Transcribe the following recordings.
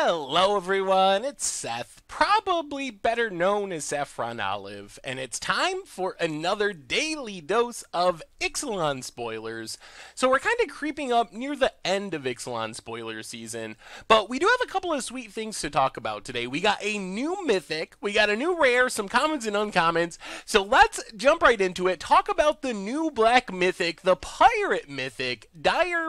Hello everyone, it's Seth, probably better known as Saffron Olive, and it's time for another daily dose of Ixalan spoilers. So we're kind of creeping up near the end of Ixalan spoiler season, but we do have a couple of sweet things to talk about today. We got a new mythic, we got a new rare, some commons and uncommons, so let's jump right into it, talk about the new black mythic, the pirate mythic,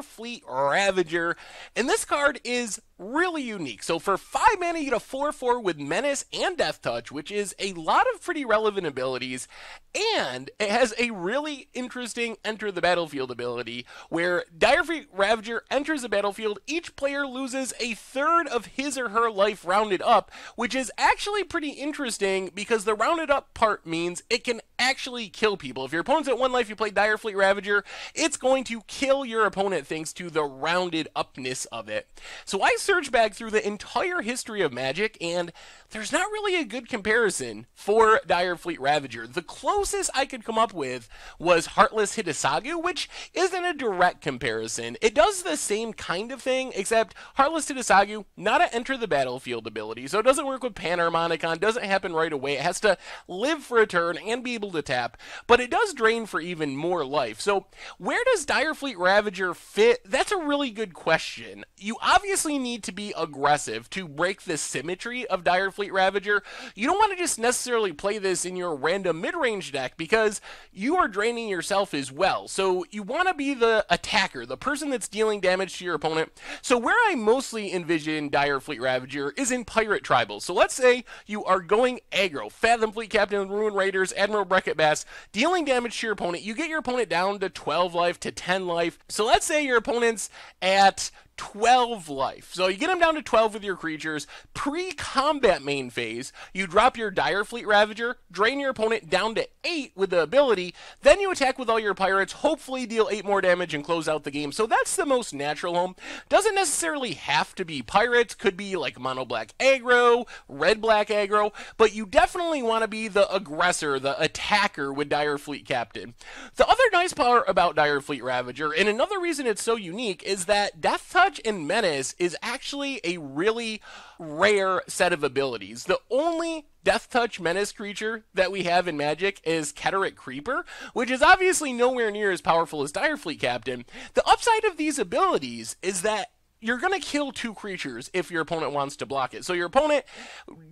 Fleet Ravager, and this card is really unique. So for 5 mana, you get a 4/4 with Menace and Death Touch, which is a lot of pretty relevant abilities, and it has a really interesting Enter the Battlefield ability, where Fleet Ravager enters the battlefield, each player loses a third of his or her life rounded up, which is actually pretty interesting, because the rounded up part means it can actually kill people. If your opponent's at 1 life, you play Fleet Ravager, it's going to kill your opponent thanks to the rounded upness of it. So I searched back through the entire history of Magic, and there's not really a good comparison for Fleet Ravager. The closest I could come up with was Heartless Hitasagu, which isn't a direct comparison. It does the same kind of thing, except Heartless Hitasagu, not an enter the battlefield ability, so it doesn't work with Panharmonicon, doesn't happen right away. It has to live for a turn and be able to tap, but it does drain for even more life. So where does Fleet Ravager fit? That's a really good question. You obviously need to be aggressive to break the symmetry of Fleet Ravager. You don't want to just necessarily play this in your random mid-range deck, because you are draining yourself as well. So you want to be the attacker, the person that's dealing damage to your opponent. So where I mostly envision Fleet Ravager is in Pirate Tribals. So let's say you are going aggro, Fathom Fleet Captain, Ruin Raiders, Admiral Beckett Bass, dealing damage to your opponent. You get your opponent down to 12 life, to 10 life. So let's say your opponent's at 12 life. So you get them down to 12 with your creatures. Pre-combat main phase, you drop your Fleet Ravager, drain your opponent down to 8 with the ability, then you attack with all your pirates, hopefully deal 8 more damage and close out the game. So that's the most natural home. Doesn't necessarily have to be pirates, could be like mono black aggro, red black aggro, but you definitely want to be the aggressor, the attacker with Fleet Captain. The other nice part about Fleet Ravager, and another reason it's so unique, is that Death Touch and Menace is actually a really rare set of abilities. The only Death Touch Menace creature that we have in Magic is Keteric Creeper, which is obviously nowhere near as powerful as Fleet Captain. The upside of these abilities is that you're going to kill 2 creatures if your opponent wants to block it. So your opponent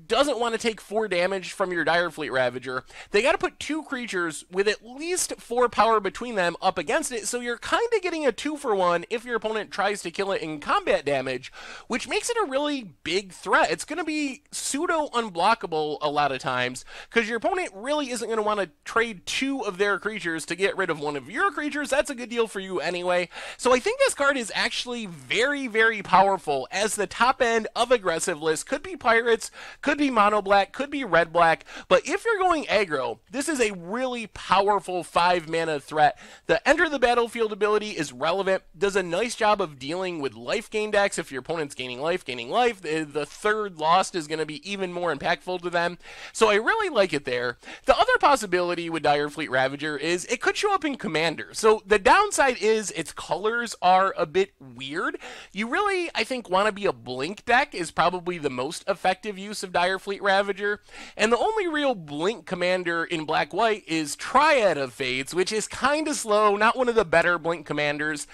doesn't want to take 4 damage from your Fleet Ravager. They got to put 2 creatures with at least 4 power between them up against it, so you're kind of getting a 2-for-1 if your opponent tries to kill it in combat damage, which makes it a really big threat. It's going to be pseudo-unblockable a lot of times, because your opponent really isn't going to want to trade 2 of their creatures to get rid of 1 of your creatures. That's a good deal for you anyway. So I think this card is actually very, very powerful as the top end of aggressive list. Could be pirates, could be mono black, could be red black, but if you're going aggro, this is a really powerful 5 mana threat. The Enter the Battlefield ability is relevant, does a nice job of dealing with life gain decks. If your opponent's gaining life, the third lost is going to be even more impactful to them. So I really like it there. The other possibility with Fleet Ravager is it could show up in Commander. So the downside is its colors are a bit weird. You really, I think, want to be a blink deck is probably the most effective use of Fleet Ravager, and the only real blink commander in black-white is Triad of Fates, which is kind of slow, not one of the better blink commanders.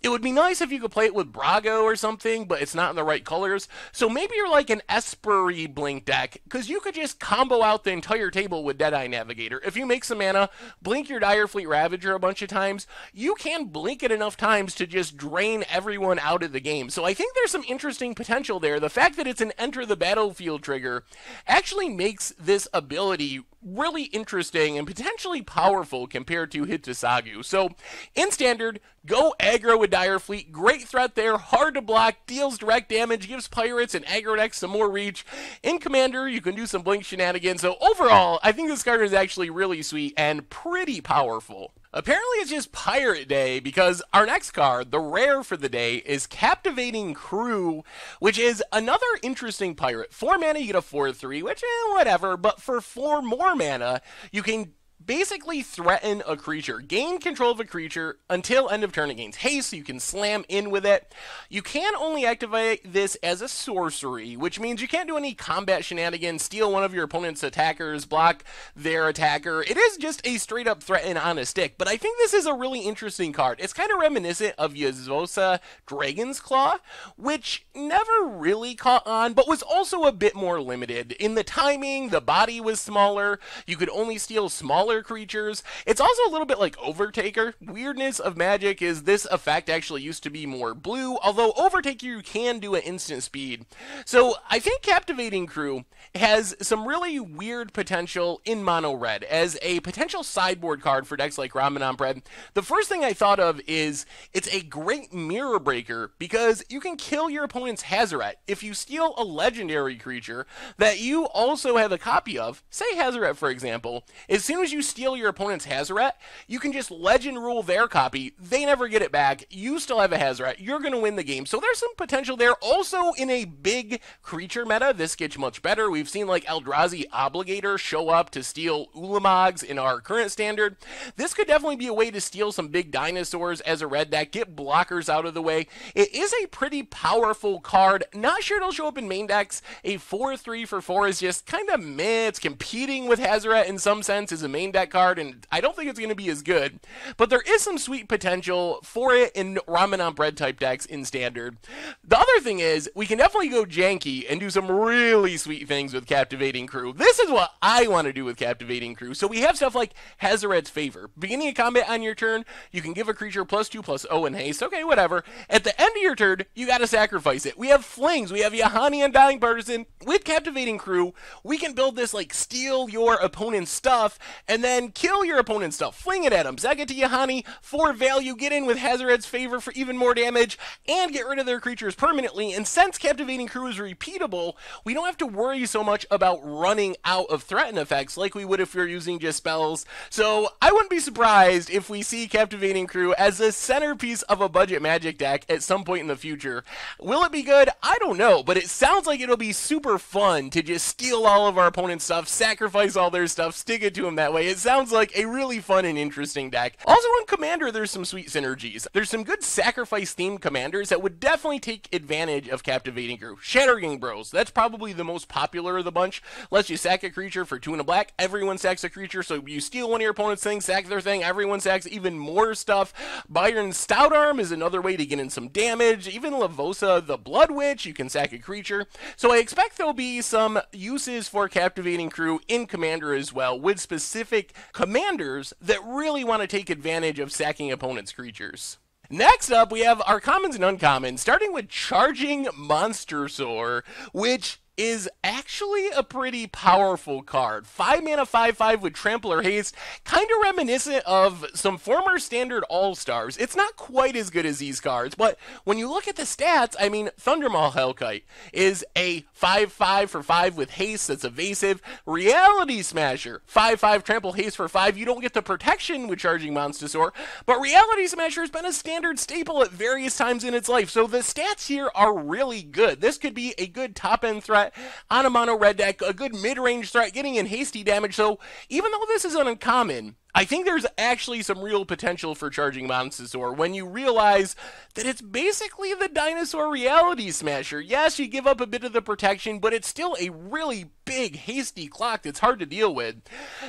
It would be nice if you could play it with Brago or something, but it's not in the right colors. So maybe you're like an Espery Blink deck, because you could just combo out the entire table with Deadeye Navigator. If you make some mana, blink your Fleet Ravager a bunch of times, you can blink it enough times to just drain everyone out of the game. So I think there's some interesting potential there. The fact that it's an Enter the Battlefield trigger actually makes this ability really interesting and potentially powerful compared to Hitasagu. So in Standard, go aggro with Fleet. Great threat there, hard to block, deals direct damage, gives pirates and aggro decks some more reach. In Commander, you can do some blink shenanigans. So overall, I think this card is actually really sweet and pretty powerful. Apparently it's just Pirate Day, because our next card, the rare for the day, is Captivating Crew, which is another interesting pirate. 4 mana, you get a 4/3, which, whatever, but for 4 more mana, you can basically threaten a creature. Gain control of a creature until end of turn. It gains haste, so you can slam in with it. You can only activate this as a sorcery, which means you can't do any combat shenanigans, steal one of your opponent's attackers, block their attacker. It is just a straight up threaten on a stick, but I think this is a really interesting card. It's kind of reminiscent of Yzosa Dragon's Claw, which never really caught on, but was also a bit more limited. In the timing, the body was smaller, you could only steal smaller creatures. It's also a little bit like Overtaker. Weirdness of Magic is this effect actually used to be more blue, although Overtaker you can do at instant speed. So I think Captivating Crew has some really weird potential in mono red as a potential sideboard card for decks like Ramadan Bread. The first thing I thought of is it's a great mirror breaker because you can kill your opponent's Hazoret. If you steal a legendary creature that you also have a copy of, say Hazoret for example, as soon as you steal your opponent's Hazoret, you can just legend rule their copy, they never get it back, you still have a Hazoret, you're going to win the game. So there's some potential there. Also in a big creature meta, this gets much better. We've seen like Eldrazi Obligator show up to steal Ulamogs in our current standard. This could definitely be a way to steal some big dinosaurs as a red deck, get blockers out of the way. It is a pretty powerful card. Not sure it'll show up in main decks. A 4/3 for 4 is just kind of meh. It's competing with Hazoret in some sense as a main deck card, and I don't think it's going to be as good. But there is some sweet potential for it in Ramadan Bread type decks in standard. The other thing is, we can definitely go janky and do some really sweet things with Captivating Crew. This is what I want to do with Captivating Crew. So we have stuff like Hazoret's Favor. Beginning of combat on your turn, you can give a creature +2/+0 in haste. Okay, whatever. At the end of your turn, you got to sacrifice it. We have Flings. We have Yahani Undying Partisan. With Captivating Crew, we can build this like steal your opponent's stuff and then kill your opponent's stuff. Fling it at them. Sack it to Yahani for value. Get in with Hazoret's Favor for even more damage and get rid of their creatures permanently. And since Captivating Crew is repeatable, we don't have to worry so much about running out of threaten effects like we would if we were using just spells. So I wouldn't be surprised if we see Captivating Crew as the centerpiece of a budget Magic deck at some point in the future. Will it be good? I don't know, but it sounds like it'll be super fun to just steal all of our opponent's stuff, sacrifice all their stuff, stick it to them that way. It sounds like a really fun and interesting deck. Also in Commander, there's some sweet synergies. There's some good sacrifice-themed commanders that would definitely take advantage of Captivating Crew. Shattergang Bros, that's probably the most popular of the bunch. Lets you sack a creature for 2 and a black. Everyone sacks a creature, so you steal one of your opponent's things, sack their thing, everyone sacks even more stuff. Byron's Stout Arm is another way to get in some damage. Even Lavosa the Blood Witch, you can sack a creature. So I expect there'll be some uses for Captivating Crew in Commander as well, with specific commanders that really want to take advantage of sacking opponents' creatures. Next up, we have our commons and uncommons, starting with Charging Monstersaur, which is actually a pretty powerful card. 5 mana 5/5 with Trample or Haste, kind of reminiscent of some former standard All-Stars. It's not quite as good as these cards, but when you look at the stats, I mean, Thundermaw Hellkite is a 5/5 for 5 with Haste that's evasive. Reality Smasher, 5/5 Trample Haste for 5. You don't get the protection with Charging Monstersaur, but Reality Smasher has been a standard staple at various times in its life, so the stats here are really good. This could be a good top-end threat on a mono red deck, a good mid-range threat, getting in hasty damage. So even though this is uncommon, I think there's actually some real potential for Charging Monstersaur when you realize that it's basically the dinosaur Reality Smasher. Yes, you give up a bit of the protection, but it's still a really big, hasty clock that's hard to deal with.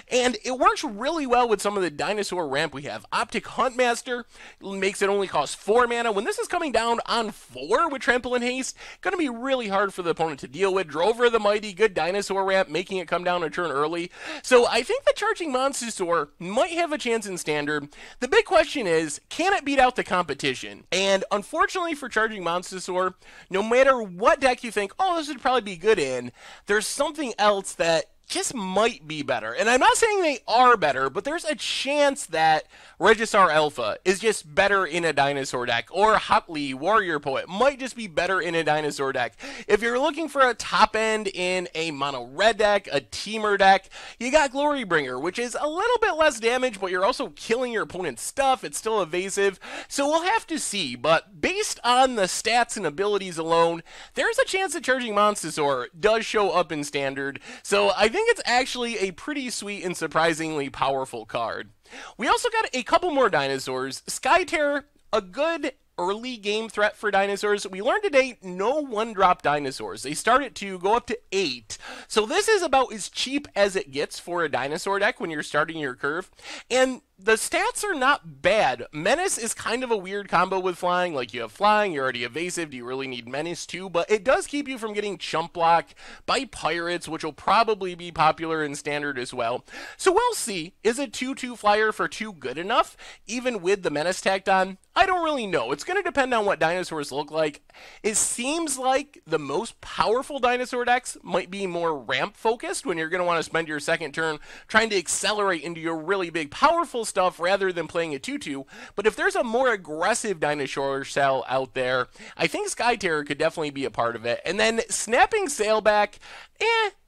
And it works really well with some of the dinosaur ramp we have. Optic Huntmaster makes it only cost 4 mana. When this is coming down on 4 with Trample and Haste, going to be really hard for the opponent to deal with. Drover the Mighty, good dinosaur ramp, making it come down a turn early. So I think the Charging Monstersaur might have a chance in standard. The big question is, can it beat out the competition? And unfortunately for Charging Monstersaur, no matter what deck you think, oh, this would probably be good in, there's something else that just might be better. And I'm not saying they are better, but there's a chance that Regisar Alpha is just better in a dinosaur deck, or Hutley, Warrior Poet, might just be better in a dinosaur deck. If you're looking for a top end in a mono red deck, a teamer deck, you got Glorybringer, which is a little bit less damage, but you're also killing your opponent's stuff. It's still evasive, so we'll have to see. But based on the stats and abilities alone, there's a chance that Charging Monstersaur does show up in standard. So I think it's actually a pretty sweet and surprisingly powerful card. We also got a couple more dinosaurs. Skyterror, a good early game threat for dinosaurs. We learned today no one-drop dinosaurs. They start to go up to 8. So this is about as cheap as it gets for a dinosaur deck when you're starting your curve. And the stats are not bad. Menace is kind of a weird combo with flying. Like, you have flying, you're already evasive. Do you really need Menace too? But it does keep you from getting chump blocked by pirates, which will probably be popular in standard as well. So we'll see. Is a 2/2 flyer for 2 good enough, even with the Menace tacked on? I don't really know. It's going to depend on what dinosaurs look like. It seems like the most powerful dinosaur decks might be more ramp focused, when you're going to want to spend your second turn trying to accelerate into your really big powerful stuff rather than playing a 2/2. But if there's a more aggressive dinosaur cell out there, I think Skyterror could definitely be a part of it. And then Snapping Sailback,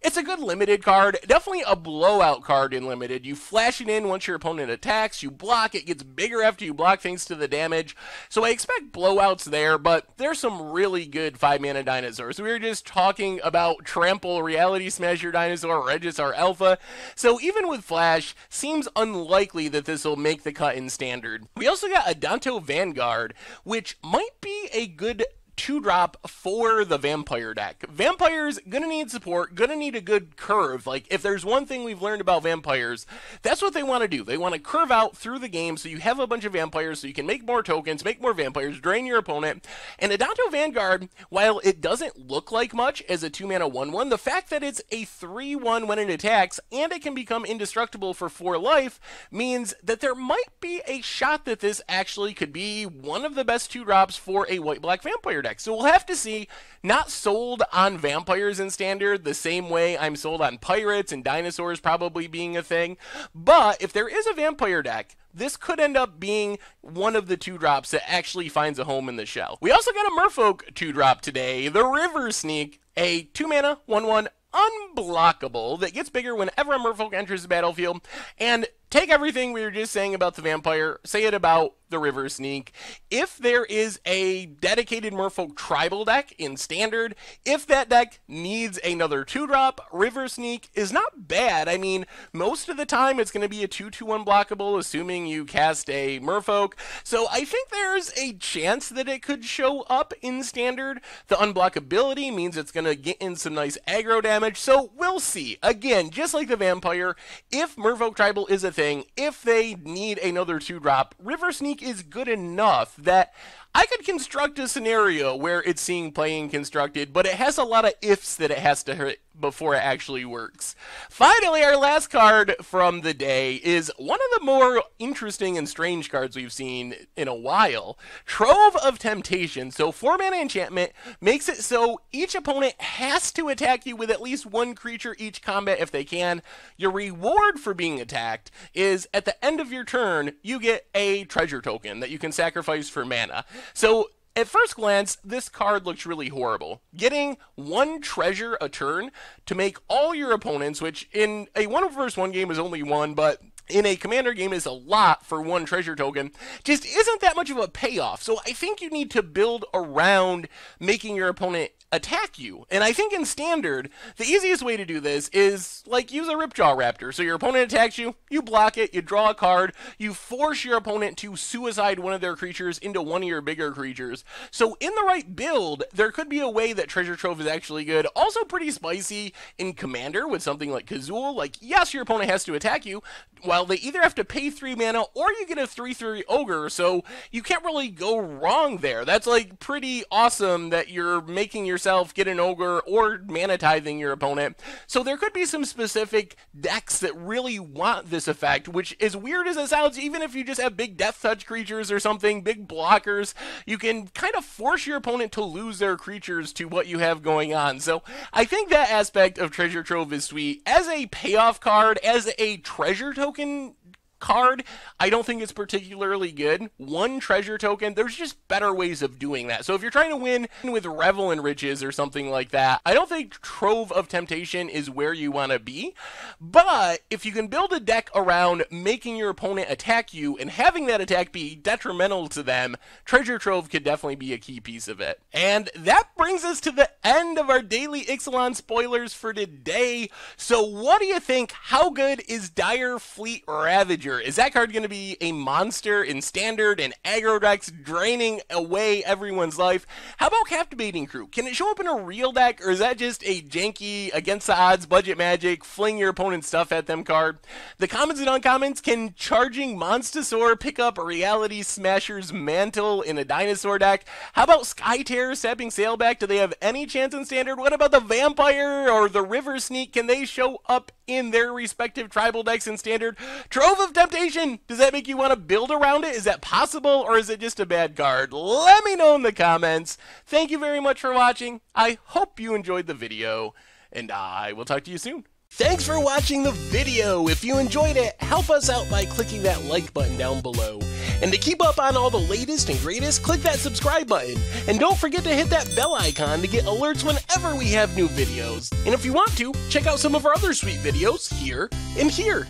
it's a good limited card. Definitely a blowout card in limited. You flash it in once your opponent attacks, you block, it gets bigger after you block thanks to the damage. So I expect blowouts there, but there's some really good 5-mana dinosaurs. We were just talking about Trample, Reality Smasher Dinosaur, Regisar Alpha. So even with Flash, seems unlikely that this will make the cut in standard. We also got a Danto Vanguard, which might be a good 2-drop for the vampire deck. Vampires gonna need support, gonna need a good curve. Like, if there's one thing we've learned about vampires, that's what they want to do. They want to curve out through the game so you have a bunch of vampires so you can make more tokens, make more vampires, drain your opponent. And Adanto Vanguard, while it doesn't look like much as a 2-mana 1/1, the fact that it's a 3/1 when it attacks and it can become indestructible for 4 life means that there might be a shot that this actually could be one of the best 2-drops for a white-black vampire deck. So we'll have to see. Not sold on vampires in standard the same way I'm sold on pirates and dinosaurs probably being a thing. But if there is a vampire deck, this could end up being one of the 2-drops that actually finds a home in the shell. We also got a Merfolk 2-drop today, the River Sneak, a 2-mana 1/1 unblockable that gets bigger whenever a Merfolk enters the battlefield. And take everything we were just saying about the vampire, say it about the River Sneak. If there is a dedicated Merfolk tribal deck in standard, if that deck needs another 2-drop, River Sneak is not bad. I mean, most of the time it's going to be a 2/2 unblockable, assuming you cast a Merfolk. So I think there's a chance that it could show up in standard. The unblockability means it's going to get in some nice aggro damage, so we'll see. Again, just like the vampire, if Merfolk tribal is a thing, if they need another 2-drop, River Sneak is good enough that I could construct a scenario where it's seeing playing constructed, but it has a lot of ifs that it has to hit before it actually works. Finally, our last card from the day is one of the more interesting and strange cards we've seen in a while. Trove of Temptations. So 4-mana enchantment makes it so each opponent has to attack you with at least 1 creature each combat if they can. Your reward for being attacked is at the end of your turn, you get a treasure token that you can sacrifice for mana. So at first glance, this card looks really horrible. Getting 1 treasure a turn to make all your opponents, which in a 1 versus 1 game is only 1, but in a commander game is a lot for 1 treasure token, just isn't that much of a payoff. So I think you need to build around making your opponent attack you. And I think in standard, the easiest way to do this is like use a Ripjaw Raptor. So your opponent attacks you, you block it, you draw a card, you force your opponent to suicide one of their creatures into one of your bigger creatures. So in the right build, there could be a way that Treasure Trove is actually good. Also pretty spicy in commander with something like Kazul. Like, yes, your opponent has to attack you, while they either have to pay 3 mana or you get a 3/3 ogre, so you can't really go wrong there. That's like pretty awesome that you're making yourself get an ogre or mana tithing your opponent. So there could be some specific decks that really want this effect, which as weird as it sounds, even if you just have big death touch creatures or something, big blockers, you can kind of force your opponent to lose their creatures to what you have going on. So I think that aspect of Treasure Trove is sweet. As a payoff card, as a treasure token card, I don't think it's particularly good. One treasure token, there's just better ways of doing that. So if you're trying to win with Revel in Riches or something like that, I don't think Trove of Temptation is where you want to be. But if you can build a deck around making your opponent attack you and having that attack be detrimental to them, Treasure Trove could definitely be a key piece of it. And that brings us to the end of our daily Ixalan spoilers for today. So what do you think? How good is Dire Fleet Ravager? Is that card going to be a monster in standard and aggro decks, draining away everyone's life? How about Captivating Crew? Can it show up in a real deck, or is that just a janky, against the odds, budget magic, fling your opponent's stuff at them card? The comments and uncomments, can Charging Monstosaur pick up Reality Smasher's Mantle in a dinosaur deck? How about Sky Terror Sapping Sailback? Do they have any chance in standard? What about the Vampire or the River Sneak? Can they show up in their respective tribal decks in standard? Trove of Temptation, does that make you want to build around it? Is that possible, or is it just a bad card? Let me know in the comments. Thank you very much for watching. I hope you enjoyed the video, and I will talk to you soon. Thanks for watching the video. If you enjoyed it, help us out by clicking that like button down below. And to keep up on all the latest and greatest, click that subscribe button. And don't forget to hit that bell icon to get alerts whenever we have new videos. And if you want to, check out some of our other sweet videos here and here.